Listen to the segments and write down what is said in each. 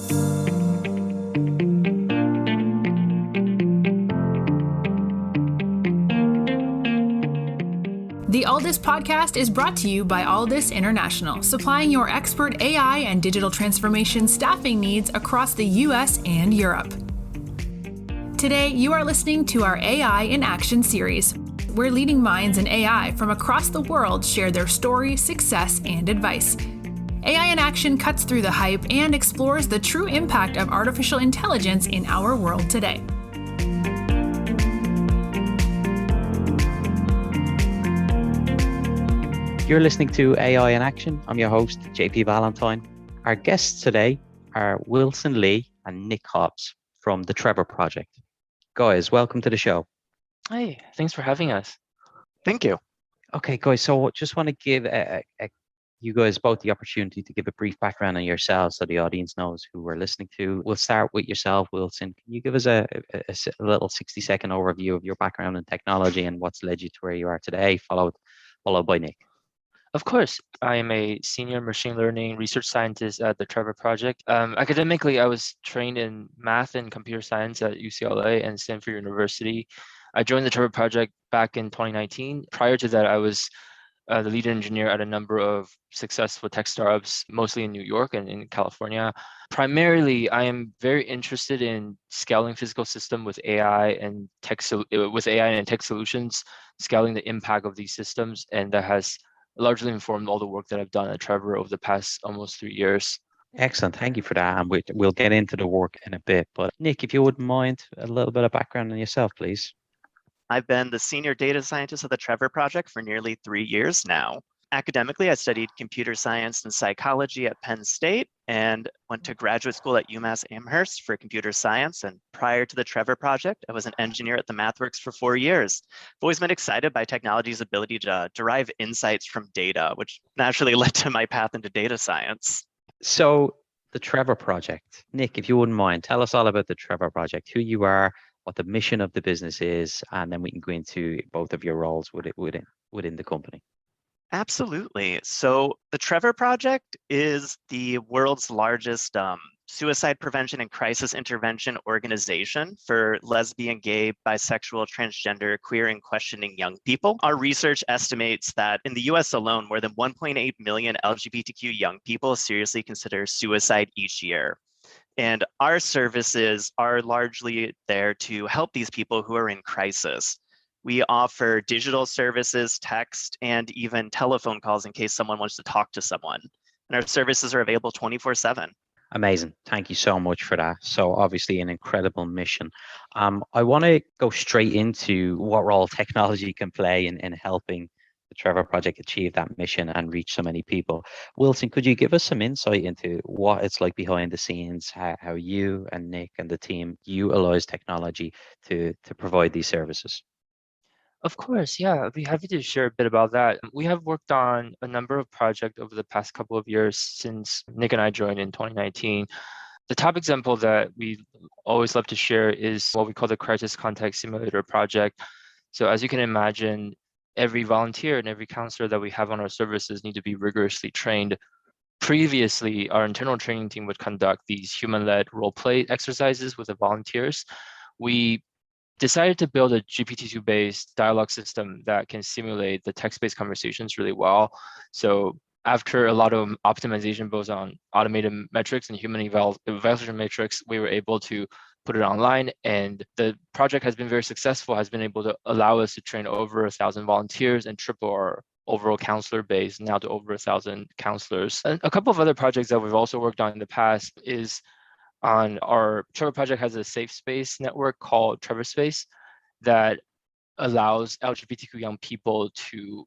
The Alldus podcast is brought to you by Alldus International, supplying your expert AI and digital transformation staffing needs across the US and Europe. Today, you are listening to our AI in Action series, where leading minds in AI from across the world share their story, success, and advice. AI in Action cuts through the hype and explores the true impact of artificial intelligence in our world today. You're listening to AI in Action. I'm your host, JP Valentine. Our guests today are Wilson Lee and Nick Hobbs from the Trevor Project. Guys, welcome to the show. Hey, thanks for having us. Thank you. Okay, guys, so just want to give you guys both the opportunity to give a brief background on yourselves so the audience knows who we're listening to. We'll start with yourself, Wilson. Can you give us a little 60-second overview of your background in technology and what's led you to where you are today, followed by Nick? Of course, I am a senior machine learning research scientist at the Trevor Project. Academically, I was trained in math and computer science at UCLA and Stanford University. I joined the Trevor Project back in 2019. Prior to that, I was the lead engineer at a number of successful tech startups, mostly in New York and in California. Primarily, I am very interested in scaling physical system with AI and tech solutions, scaling the impact of these systems, and that has largely informed all the work that I've done at Trevor over the past almost 3 years. Excellent. Thank you for that. And we'll get into the work in a bit. But Nick, if you wouldn't mind, a little bit of background on yourself, please. I've been the senior data scientist of the Trevor Project for nearly 3 years now. Academically, I studied computer science and psychology at Penn State and went to graduate school at UMass Amherst for computer science. And prior to the Trevor Project, I was an engineer at the MathWorks for 4 years. I've always been excited by technology's ability to derive insights from data, which naturally led to my path into data science. So the Trevor Project. Nick, if you wouldn't mind, tell us all about the Trevor Project, who you are, what the mission of the business is, and then we can go into both of your roles within the company. Absolutely. So the Trevor Project is the world's largest suicide prevention and crisis intervention organization for lesbian, gay, bisexual, transgender, queer, and questioning young people. Our research estimates that in the US alone, more than 1.8 million LGBTQ young people seriously consider suicide each year. And our services are largely there to help these people who are in crisis. We offer digital services, text, and even telephone calls in case someone wants to talk to someone. And our services are available 24/7. Amazing. Thank you so much for that. So obviously an incredible mission. I want to go straight into what role technology can play in helping the Trevor Project achieve that mission and reach so many people. Wilson, could you give us some insight into what it's like behind the scenes, how you and Nick and the team utilize technology to provide these services? Of course, yeah, I'd be happy to share a bit about that. We have worked on a number of projects over the past couple of years since Nick and I joined in 2019. The top example that we always love to share is what we call the Crisis Context Simulator project. So as you can imagine, every volunteer and every counselor that we have on our services need to be rigorously trained. Previously, our internal training team would conduct these human-led role play exercises with the volunteers. We decided to build a GPT-2-based dialogue system that can simulate the text-based conversations really well. So after a lot of optimization both on automated metrics and human evaluation metrics, we were able to put it online, and the project has been very successful, has been able to allow us to train over 1,000 volunteers and triple our overall counselor base now to over 1,000 counselors. And a couple of other projects that we've also worked on in the past is on our Trevor Project has a safe space network called Trevor Space that allows LGBTQ young people to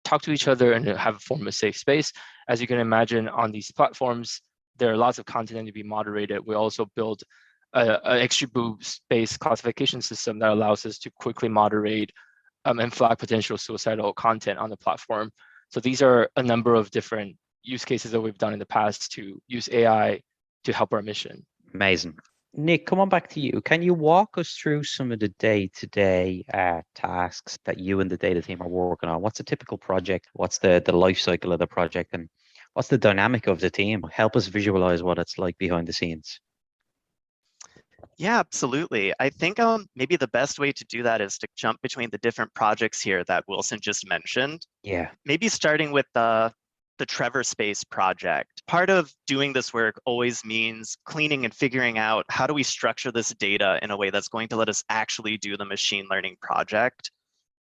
talk to each other and have a form of safe space. As you can imagine, on these platforms, there are lots of content that need to be moderated. We also built an attribute-based classification system that allows us to quickly moderate and flag potential suicidal content on the platform. So these are a number of different use cases that we've done in the past to use AI to help our mission. Amazing. Nick, come on back to you. Can you walk us through some of the day-to-day tasks that you and the data team are working on? What's a typical project? What's the life cycle of the project? And what's the dynamic of the team? Help us visualize what it's like behind the scenes. Yeah, absolutely. I think maybe the best way to do that is to jump between the different projects here that Wilson just mentioned. Yeah. Maybe starting with the Trevor Space project. Part of doing this work always means cleaning and figuring out how do we structure this data in a way that's going to let us actually do the machine learning project.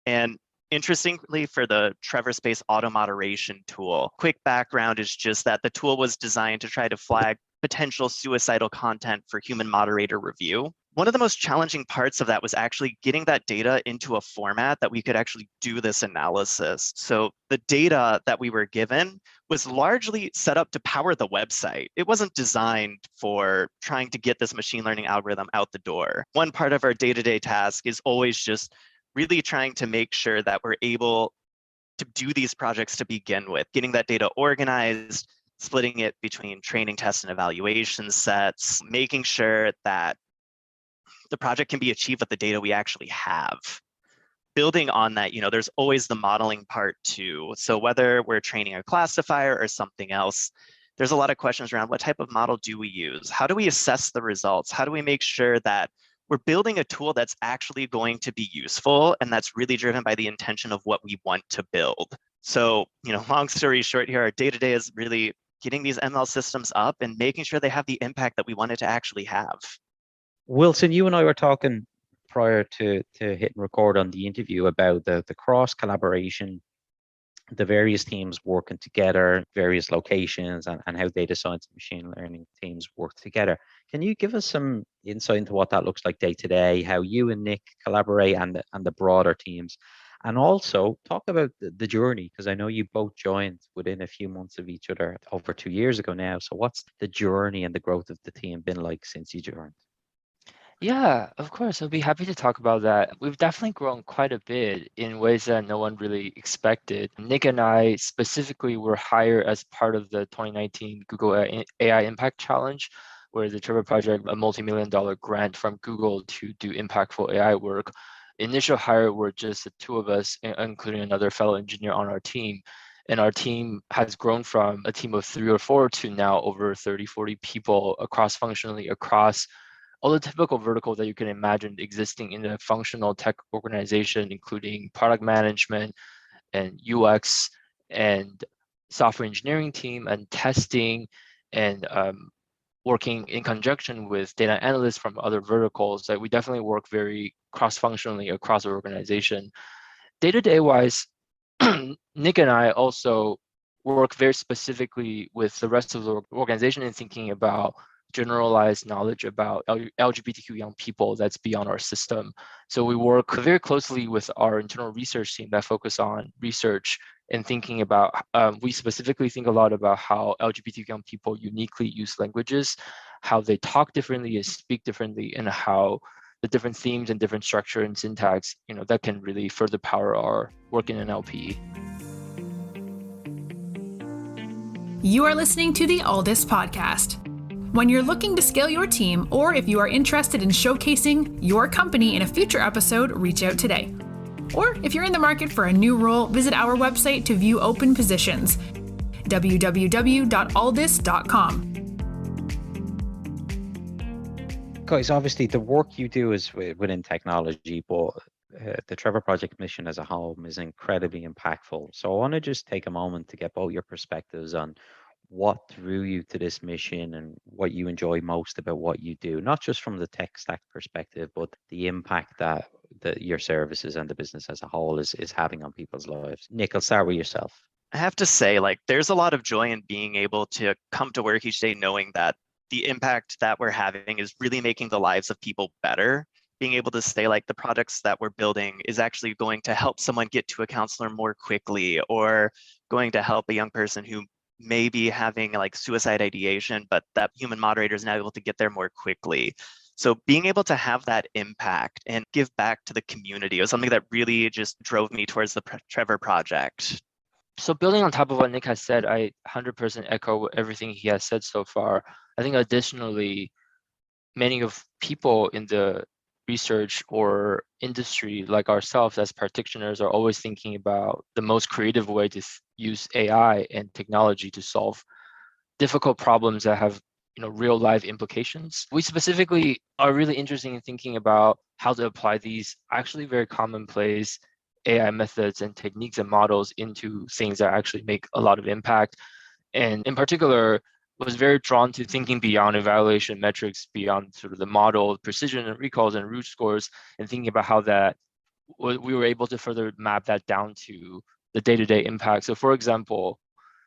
And interestingly, for the Trevor Space auto moderation tool, quick background is just that the tool was designed to try to flag potential suicidal content for human moderator review. One of the most challenging parts of that was actually getting that data into a format that we could actually do this analysis. So the data that we were given was largely set up to power the website. It wasn't designed for trying to get this machine learning algorithm out the door. One part of our day-to-day task is always just really trying to make sure that we're able to do these projects to begin with, getting that data organized, splitting it between training, test, and evaluation sets, making sure that the project can be achieved with the data we actually have. Building on that, there's always the modeling part too. So whether we're training a classifier or something else, there's a lot of questions around what type of model do we use? How do we assess the results? How do we make sure that we're building a tool that's actually going to be useful and that's really driven by the intention of what we want to build? So, long story short here, our day-to-day is really getting these ML systems up and making sure they have the impact that we want it to actually have. Wilson, you and I were talking prior to hitting record on the interview about the cross collaboration, the various teams working together, various locations, and how data science and machine learning teams work together. Can you give us some insight into what that looks like day to day, how you and Nick collaborate and the broader teams? And also talk about the journey, because I know you both joined within a few months of each other over 2 years ago now. So what's the journey and the growth of the team been like since you joined? Yeah, of course. I'll be happy to talk about that. We've definitely grown quite a bit in ways that no one really expected. Nick and I specifically were hired as part of the 2019 Google AI Impact Challenge, where the Trevor Project, a multi-million-dollar grant from Google to do impactful AI work. Initial hire were just the two of us, including another fellow engineer on our team. And our team has grown from a team of 3 or 4 to now over 30, 40 people cross-functionally across all the typical verticals that you can imagine existing in a functional tech organization, including product management and UX and software engineering team and testing and working in conjunction with data analysts from other verticals. That we definitely work very cross-functionally across the organization. Day-to-day wise, Nick and I also work very specifically with the rest of the organization in thinking about generalized knowledge about LGBTQ young people that's beyond our system. So we work very closely with our internal research team that focus on research and thinking about, we specifically think a lot about how LGBTQ young people uniquely use languages, how they talk differently and speak differently, and how the different themes and different structure and syntax, that can really further power our work in NLP. You are listening to the Alldus podcast. When you're looking to scale your team, or if you are interested in showcasing your company in a future episode, reach out today. Or if you're in the market for a new role, visit our website to view open positions, www.alldus.com. Guys, obviously the work you do is within technology, but the Trevor Project mission as a whole is incredibly impactful. So I want to just take a moment to get both your perspectives on what drew you to this mission and what you enjoy most about what you do, not just from the tech stack perspective, but the impact that your services and the business as a whole is having on people's lives. Nick, I'll start with yourself. I have to say, there's a lot of joy in being able to come to work each day knowing that the impact that we're having is really making the lives of people better. Being able to say, the products that we're building is actually going to help someone get to a counselor more quickly, or going to help a young person who may be having suicide ideation, but that human moderator is now able to get there more quickly. So being able to have that impact and give back to the community was something that really just drove me towards the Trevor Project. So building on top of what Nick has said, I 100% echo everything he has said so far. I think additionally, many of people in the research or industry like ourselves as practitioners are always thinking about the most creative way to use AI and technology to solve difficult problems that have real life implications. We specifically are really interested in thinking about how to apply these actually very commonplace AI methods and techniques and models into things that actually make a lot of impact. And in particular, was very drawn to thinking beyond evaluation metrics, beyond sort of the model precision and recalls and root scores, and thinking about how that we were able to further map that down to the day-to-day impact. So for example,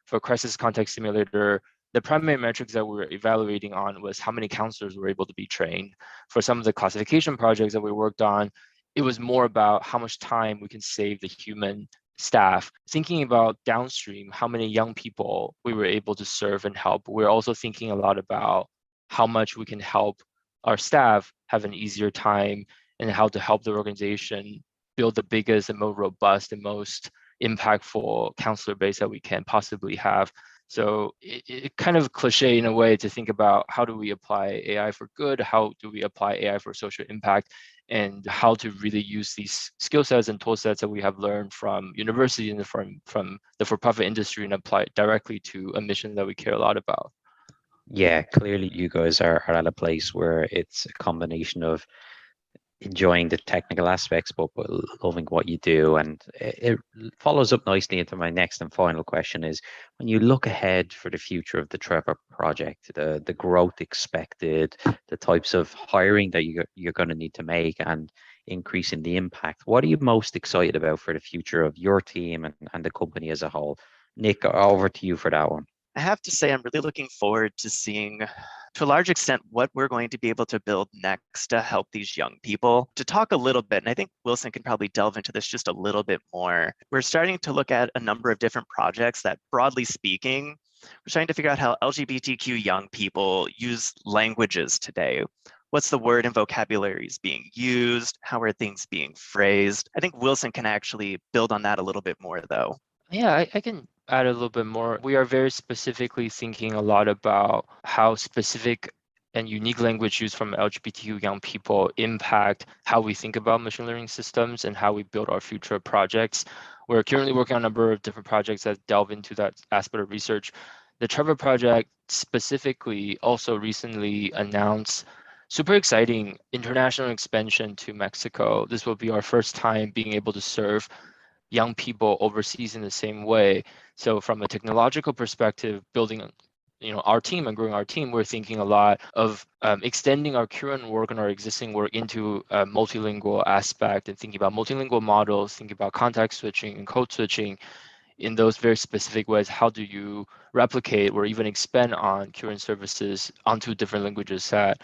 for crisis context simulator, the primary metrics that we were evaluating on was how many counselors were able to be trained. For some of the classification projects that we worked on, it was more about how much time we can save the human staff. Thinking about downstream, how many young people we were able to serve and help. We're also thinking a lot about how much we can help our staff have an easier time and how to help the organization build the biggest and most robust and most impactful counselor base that we can possibly have. So it kind of cliche in a way to think about how do we apply AI for good, how do we apply AI for social impact, and how to really use these skill sets and tool sets that we have learned from university and from the for-profit industry and apply it directly to a mission that we care a lot about. Yeah, clearly you guys are at a place where it's a combination of enjoying the technical aspects, but loving what you do. And it follows up nicely into my next and final question is, when you look ahead for the future of the Trevor Project, the growth expected, the types of hiring that you're going to need to make and increasing the impact, what are you most excited about for the future of your team and the company as a whole? Nick, over to you for that one. I have to say, I'm really looking forward to seeing, to a large extent, what we're going to be able to build next to help these young people. To talk a little bit, and I think Wilson can probably delve into this just a little bit more, we're starting to look at a number of different projects that, broadly speaking, we're trying to figure out how LGBTQ young people use languages today. What's the word and vocabularies being used? How are things being phrased? I think Wilson can actually build on that a little bit more, though. Yeah, I can add a little bit more. We are very specifically thinking a lot about how specific and unique language used from LGBTQ young people impact how we think about machine learning systems and how we build our future projects. We're currently working on a number of different projects that delve into that aspect of research. The Trevor Project specifically also recently announced super exciting international expansion to Mexico. This will be our first time being able to serve young people overseas in the same way. So from a technological perspective, building our team and growing our team, we're thinking a lot of extending our current work and our existing work into a multilingual aspect and thinking about multilingual models, thinking about context switching and code switching in those very specific ways. How do you replicate or even expand on current services onto different languages that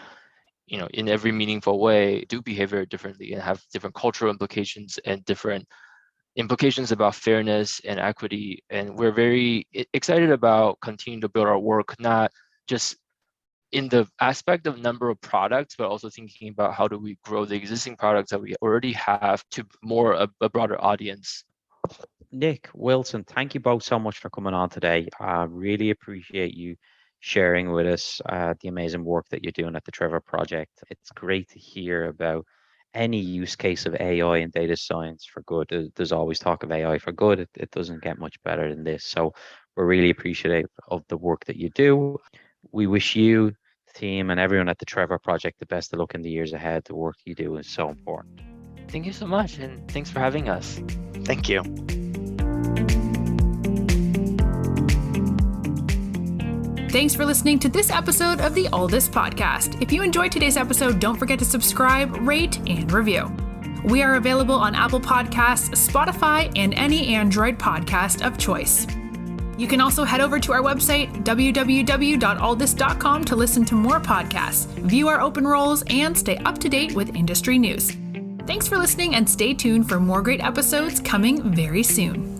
in every meaningful way do behave very differently and have different cultural implications and different implications about fairness and equity. And we're very excited about continuing to build our work, not just in the aspect of number of products, but also thinking about how do we grow the existing products that we already have to more a broader audience. Nick, Wilson, thank you both so much for coming on today. I really appreciate you sharing with us the amazing work that you're doing at the Trevor Project. It's great to hear about any use case of AI and data science for good. There's always talk of AI for good. It doesn't get much better than this. So we're really appreciative of the work that you do. We wish you, the team, and everyone at the Trevor Project the best of luck in the years ahead. The work you do is so important. Thank you so much, and thanks for having us. Thank you. Thanks for listening to this episode of the Alldus podcast. If you enjoyed today's episode, don't forget to subscribe, rate, and review. We are available on Apple Podcasts, Spotify, and any Android podcast of choice. You can also head over to our website, www.alldus.com, to listen to more podcasts, view our open roles, and stay up to date with industry news. Thanks for listening, and stay tuned for more great episodes coming very soon.